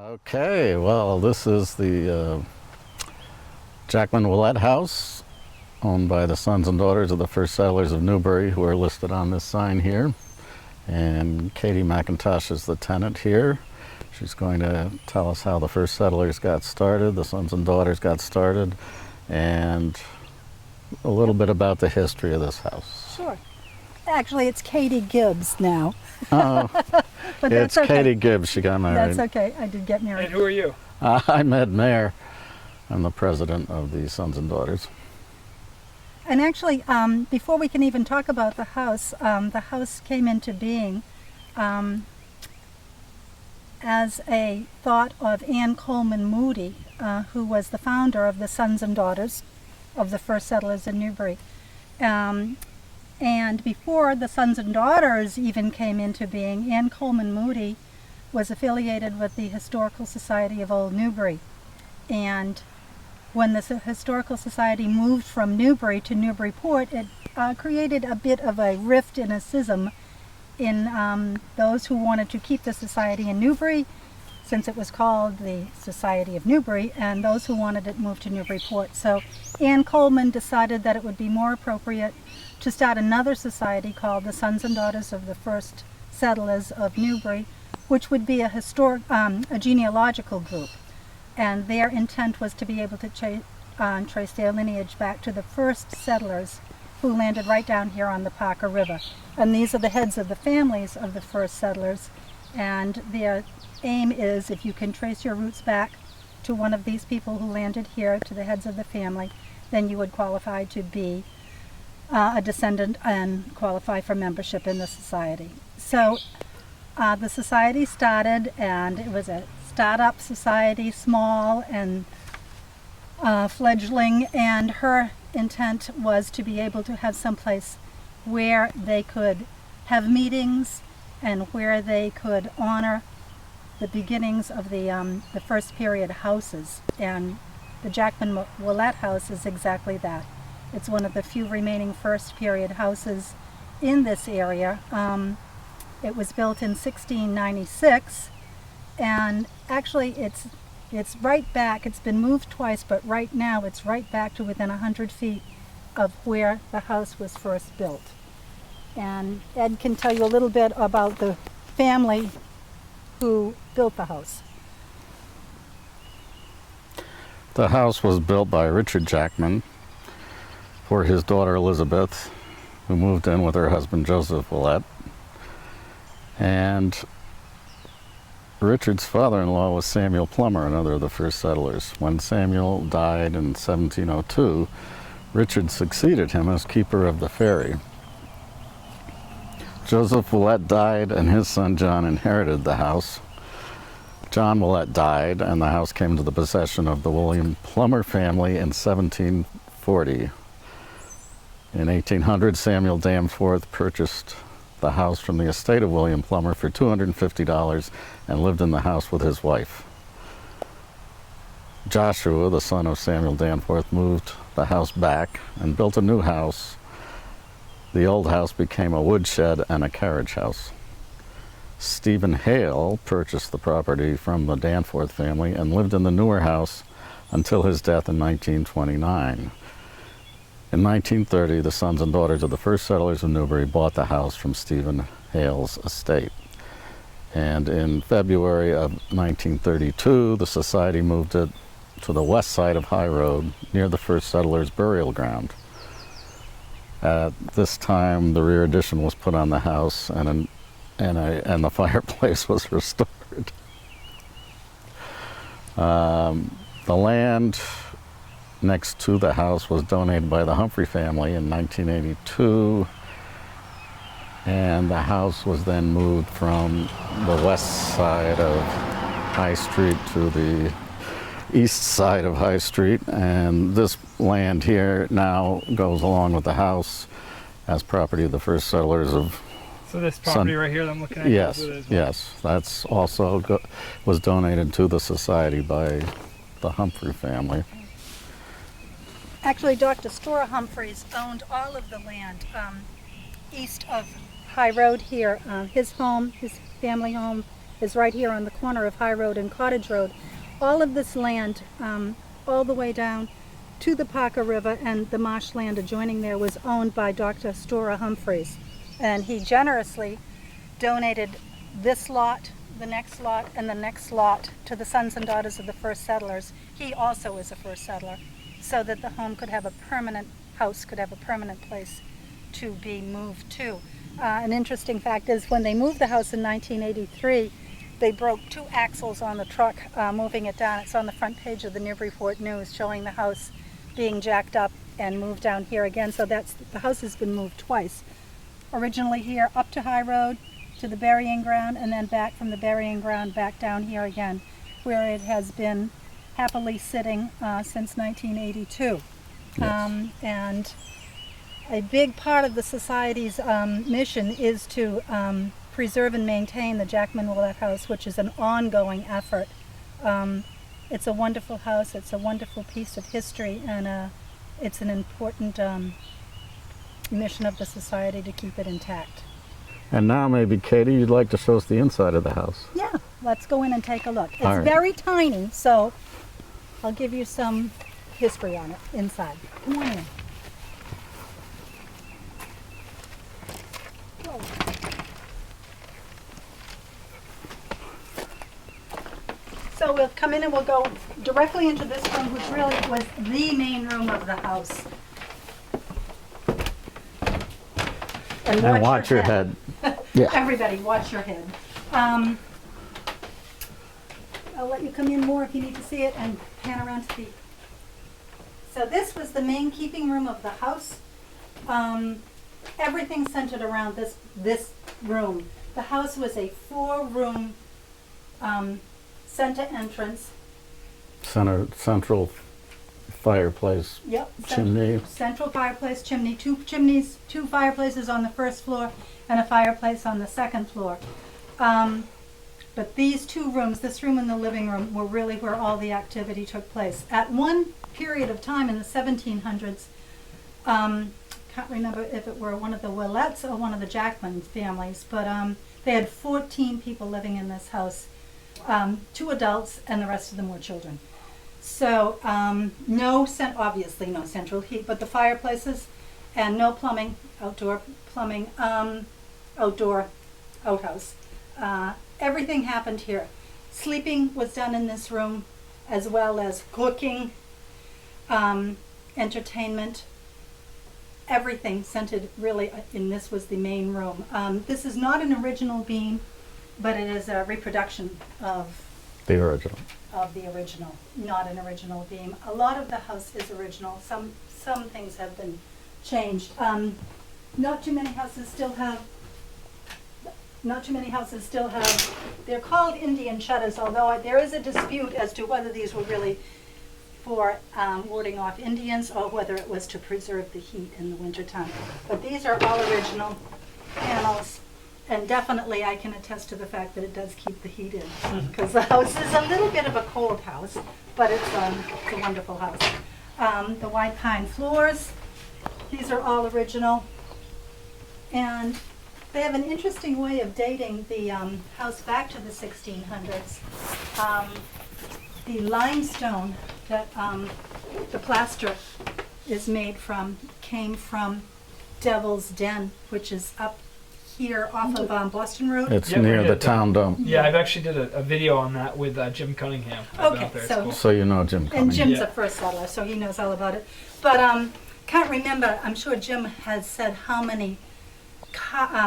Okay, well, this is the Jackman-Willett house, owned by the sons and daughters of the first settlers of Newbury, who are listed on this sign here. And Katie McIntosh is the tenant here. She's going to tell us how the first settlers got started, the sons and daughters got started, and a little bit about the history of this house. Sure. Actually, it's Katie Gibbs now. Oh, But it's that's okay. Katie Gibbs. She got married. That's okay. I did get married. And who are you? I'm Ed Mayer. I'm the president of the Sons and Daughters. And actually, before we can even talk about the house came into being as a thought of Anne Coleman Moody, who was the founder of the Sons and Daughters of the first settlers in Newbury. And before the Sons and Daughters even came into being, Anne Coleman Moody was affiliated with the Historical Society of Old Newbury. And when the Historical Society moved from Newbury to Newburyport, it created a bit of a rift and a schism in those who wanted to keep the society in Newbury, since it was called the Society of Newbury, and those who wanted it moved to Newburyport. So Anne Coleman decided that it would be more appropriate to start another society called the Sons and Daughters of the First Settlers of Newbury, which would be a genealogical group. And their intent was to be able to trace their lineage back to the first settlers who landed right down here on the Parker River. And these are the heads of the families of the first settlers. And their aim is, if you can trace your roots back to one of these people who landed here, to the heads of the family, then you would qualify to be a descendant and qualify for membership in the society. So the society started, and it was a startup society, small and fledgling, and her intent was to be able to have some place where they could have meetings and where they could honor the beginnings of the first period houses. And the Jackman-Willett house is exactly that. It's one of the few remaining first period houses in this area. It was built in 1696, and actually it's right back. It's been moved twice, but right now it's right back to within 100 feet of where the house was first built. And Ed can tell you a little bit about the family who built the house. The house was built by Richard Jackman for his daughter Elizabeth, who moved in with her husband Joseph Willett. And Richard's father-in-law was Samuel Plummer, another of the first settlers. When Samuel died in 1702, Richard succeeded him as keeper of the ferry. Joseph Willett died, and his son John inherited the house. John Willett died, and the house came to the possession of the William Plummer family in 1740. In 1800, Samuel Danforth purchased the house from the estate of William Plummer for $250 and lived in the house with his wife. Joshua, the son of Samuel Danforth, moved the house back and built a new house. The old house became a woodshed and a carriage house. Stephen Hale purchased the property from the Danforth family and lived in the newer house until his death in 1929. In 1930, the sons and daughters of the first settlers of Newbury bought the house from Stephen Hale's estate. And in February of 1932, the society moved it to the west side of High Road, near the first settlers' burial ground. At this time, the rear addition was put on the house, and the fireplace was restored. The land next to the house was donated by the Humphrey family in 1982, and the house was then moved from the west side of High Street to the east side of High Street, and this land here now goes along with the house as property of the first settlers of... So this property right here that I'm looking at? Yes, yes. That's also was donated to the society by the Humphrey family. Actually, Dr. Stora Humphreys owned all of the land east of High Road here. His home, his family home, is right here on the corner of High Road and Cottage Road. All of this land, all the way down to the Parker River and the marshland adjoining there, was owned by Dr. Stora Humphreys. And he generously donated this lot, the next lot, and the next lot to the sons and daughters of the first settlers. He also was a first settler, so that the home could have a permanent house, could have a permanent place to be moved to. An interesting fact is when they moved the house in 1983, they broke 2 axles on the truck moving it down. It's on the front page of the Newburyport News showing the house being jacked up and moved down here again. So the house has been moved twice. Originally here up to High Road to the burying ground, and then back from the burying ground back down here again, where it has been happily sitting since 1982. Yes. And a big part of the Society's mission is to preserve and maintain the Jackman-Willett house, which is an ongoing effort. It's a wonderful house, it's a wonderful piece of history, and it's an important mission of the Society to keep it intact. And now maybe, Katie, you'd like to show us the inside of the house. Yeah, let's go in and take a look. It's All right. very tiny, so I'll give you some history on it inside. Come on in. Whoa. So we'll come in and we'll go directly into this room, which really was the main room of the house. And watch your head. Yeah. Everybody, watch your head. I'll let you come in more if you need to see it, and pan around to the... So this was the main keeping room of the house. Everything centered around this room. The house was a 4-room center entrance. Central fireplace. Yep. Chimney. Central fireplace, chimney, 2 chimneys, 2 fireplaces on the first floor, and a fireplace on the second floor. But these 2 rooms, this room and the living room, were really where all the activity took place. At one period of time in the 1700s, can't remember if it were one of the Willetts or one of the Jackman families, but they had 14 people living in this house, 2 adults, and the rest of them were children. So obviously no central heat, but the fireplaces, and no plumbing, outdoor plumbing, outdoor outhouse. Everything happened here. Sleeping was done in this room, as well as cooking, entertainment. Everything centered really in this was the main room. This is not an original beam, but it is a reproduction of The original. the original, not an original beam. A lot of the house is original. Some things have been changed. Not too many houses still have. They're called Indian shutters, although there is a dispute as to whether these were really for warding off Indians or whether it was to preserve the heat in the wintertime. But these are all original panels. And definitely I can attest to the fact that it does keep the heat in, because the house is a little bit of a cold house, but it's a wonderful house. The white pine floors, these are all original. And they have an interesting way of dating the house back to the 1600s. The limestone that the plaster is made from came from Devil's Den, which is up here off of Boston Road. It's Yeah, near we the did town dump. Yeah, I've actually did a video on that with Jim Cunningham. I've been Okay, out there, it's so- cool. So you know Jim And Cummings. Jim's Yeah. a first settler, so he knows all about it. But can't remember, I'm sure Jim has said how many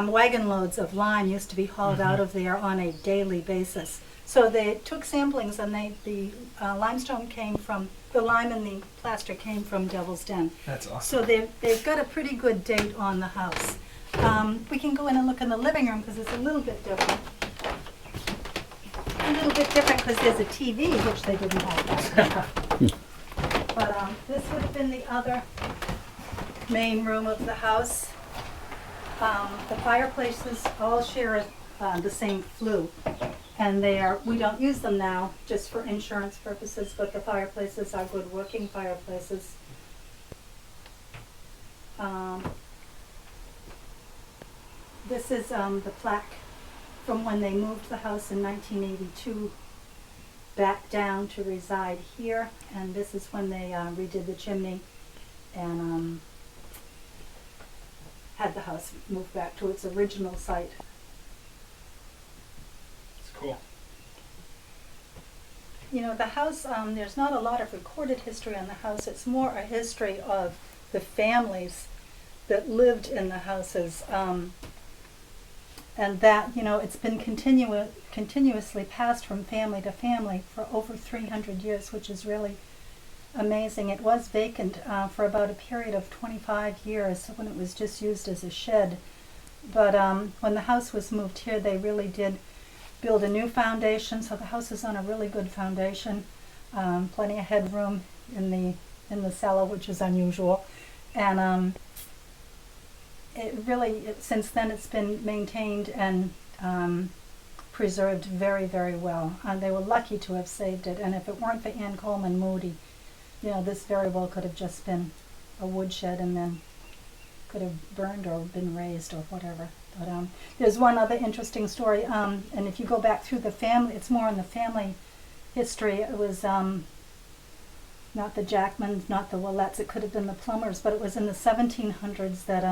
wagon loads of lime used to be hauled out of there on a daily basis. So they took samplings, and the limestone came from, the lime and the plaster came from Devil's Den. That's awesome. So they've got a pretty good date on the house. We can go in and look in the living room because it's a little bit different. A little bit different because there's a TV, which they didn't have back then. But this would have been the other main room of the house. The fireplaces all share the same flue, and we don't use them now just for insurance purposes, but the fireplaces are good working fireplaces. This is the plaque from when they moved the house in 1982 back down to reside here, and this is when they redid the chimney and had the house moved back to its original site. It's cool. You know, the house, there's not a lot of recorded history on the house. It's more a history of the families that lived in the houses. And that, you know, it's been continuously passed from family to family for over 300 years, which is really amazing. It was vacant for about a period of 25 years when it was just used as a shed. But when the house was moved here, they really did build a new foundation, so the house is on a really good foundation. Plenty of headroom in the cellar, which is unusual. And since then it's been maintained and preserved very, very well. They were lucky to have saved it, and if it weren't for Ann Coleman Moody, you know, this very well could have just been a woodshed and then could have burned or been razed or whatever. But there's one other interesting story, and if you go back through the family, it's more in the family history. It was not the Jackmans, not the Willetts, it could have been the Plumbers, but it was in the 1700s that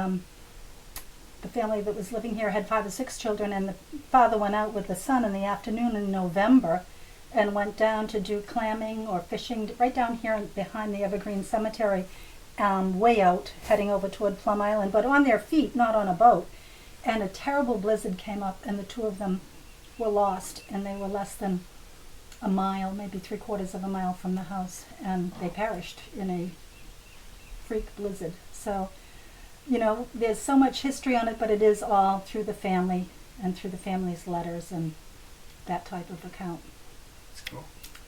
the family that was living here had 5 or 6 children, and the father went out with the son in the afternoon in November and went down to do clamming or fishing right down here behind the Evergreen Cemetery, way out, heading over toward Plum Island, but on their feet, not on a boat. And a terrible blizzard came up, and the 2 of them were lost, and they were less than a mile, maybe 3/4 of a mile from the house, and they perished in a freak blizzard. So, you know, there's so much history on it, but it is all through the family and through the family's letters and that type of account. It's cool.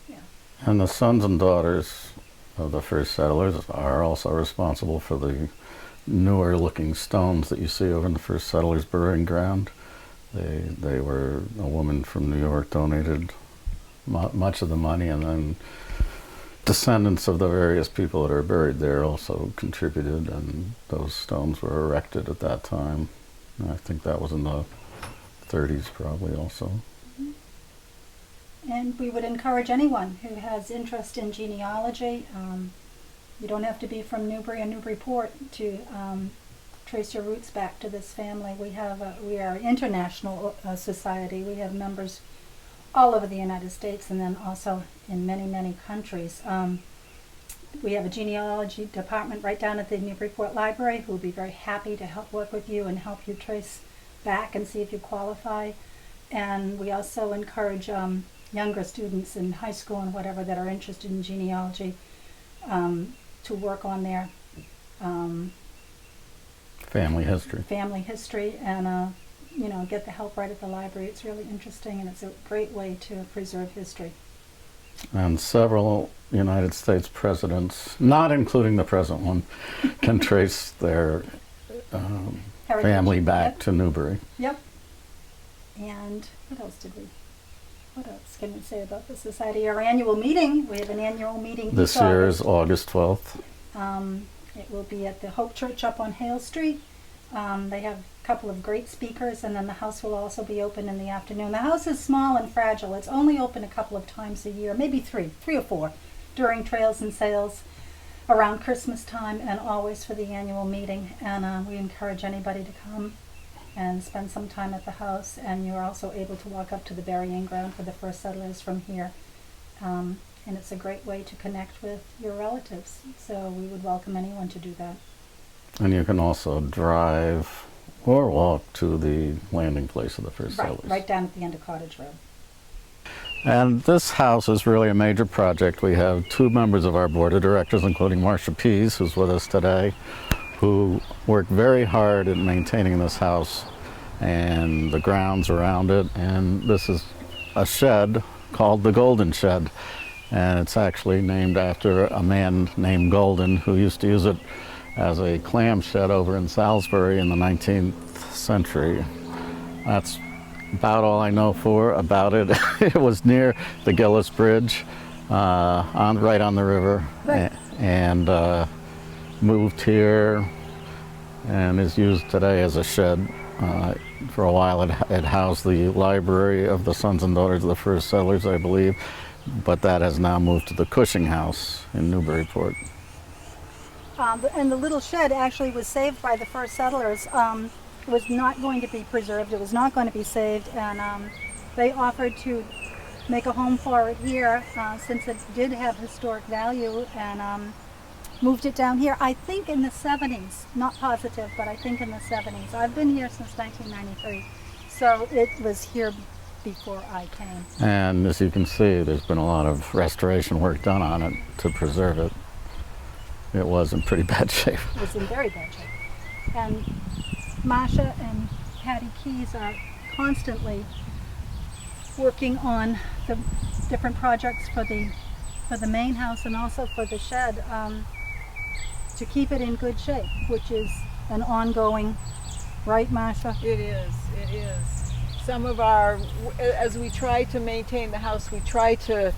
Yeah. And the sons and daughters of the first settlers are also responsible for the newer looking stones that you see over in the first settlers' burying ground. They were, a woman from New York donated much of the money, and then descendants of the various people that are buried there also contributed, and those stones were erected at that time. And I think that was in the 30s probably also. And we would encourage anyone who has interest in genealogy. You don't have to be from Newbury or Newburyport to trace your roots back to this family. We are an international society. We have members all over the United States and then also in many, many countries. We have a genealogy department right down at the Newburyport Library who will be very happy to help work with you and help you trace back and see if you qualify. And we also encourage younger students in high school and whatever that are interested in genealogy to work on their Family history and you know, get the help right at the library. It's really interesting, and it's a great way to preserve history. And several United States presidents, not including the present one, can trace their family back to Newbury. Yep. And what else can we say about the society? Our annual meeting, we have an annual meeting This each year August. is August 12th. It will be at the Hope Church up on Hale Street. They have a couple of great speakers, and then the house will also be open in the afternoon. The house is small and fragile. It's only open a couple of times a year, maybe three or four, during trails and sales around Christmas time, and always for the annual meeting. And we encourage anybody to come and spend some time at the house. And you're also able to walk up to the burying ground for the first settlers from here. And it's a great way to connect with your relatives. So we would welcome anyone to do that. And you can also drive or walk to the landing place of the first settlers. Right down at the end of Cottage Road. And this house is really a major project. We have 2 members of our board of directors, including Marcia Pease, who's with us today, who worked very hard at maintaining this house and the grounds around it. And this is a shed called the Golden Shed. And it's actually named after a man named Golden who used to use it as a clam shed over in Salisbury in the 19th century. That's about all I know about it. It was near the Gillis Bridge, right on the river, Right. and moved here and is used today as a shed For a while, it housed the library of the sons and daughters of the first settlers, I believe, but that has now moved to the Cushing House in Newburyport. And the little shed actually was saved by the first settlers. It was not going to be preserved. It was not going to be saved, and they offered to make a home for it here since it did have historic value, and moved it down here. I think in the 70s, not positive, but I think in the 70s. I've been here since 1993, so it was here before I came. And as you can see, there's been a lot of restoration work done on it to preserve it. It was in pretty bad shape. It was in very bad shape. And Masha and Patty Keys are constantly working on the different projects for the main house and also for the shed to keep it in good shape, which is an ongoing, right, Masha? It is, it is. Some of our, as we try to maintain the house, we try to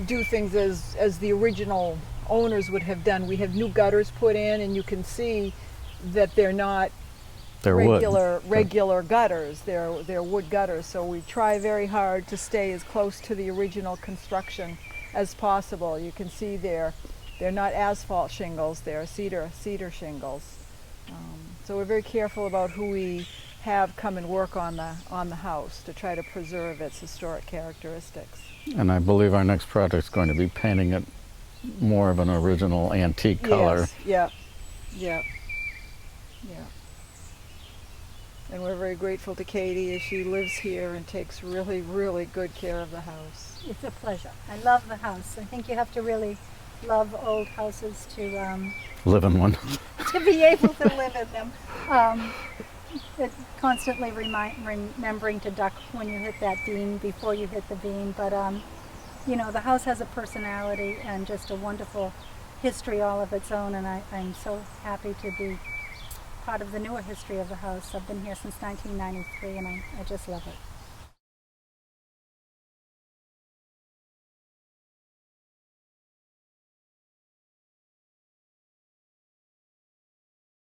do things as the original owners would have done. We have new gutters put in, and you can see that they're not regular gutters. They're wood gutters. So we try very hard to stay as close to the original construction as possible. You can see they're not asphalt shingles. They're cedar shingles. So we're very careful about who we have come and work on the house to try to preserve its historic characteristics. And I believe our next project is going to be painting it more of an original antique color. Yes, yeah. And we're very grateful to Katie as she lives here and takes really, really good care of the house. It's a pleasure. I love the house. I think you have to really love old houses to Live in one. to be able to live in them. Constantly remembering to duck when you hit that beam before you hit the beam. But you know, the house has a personality and just a wonderful history all of its own, and I'm so happy to be part of the newer history of the house. I've been here since 1993, and I just love it.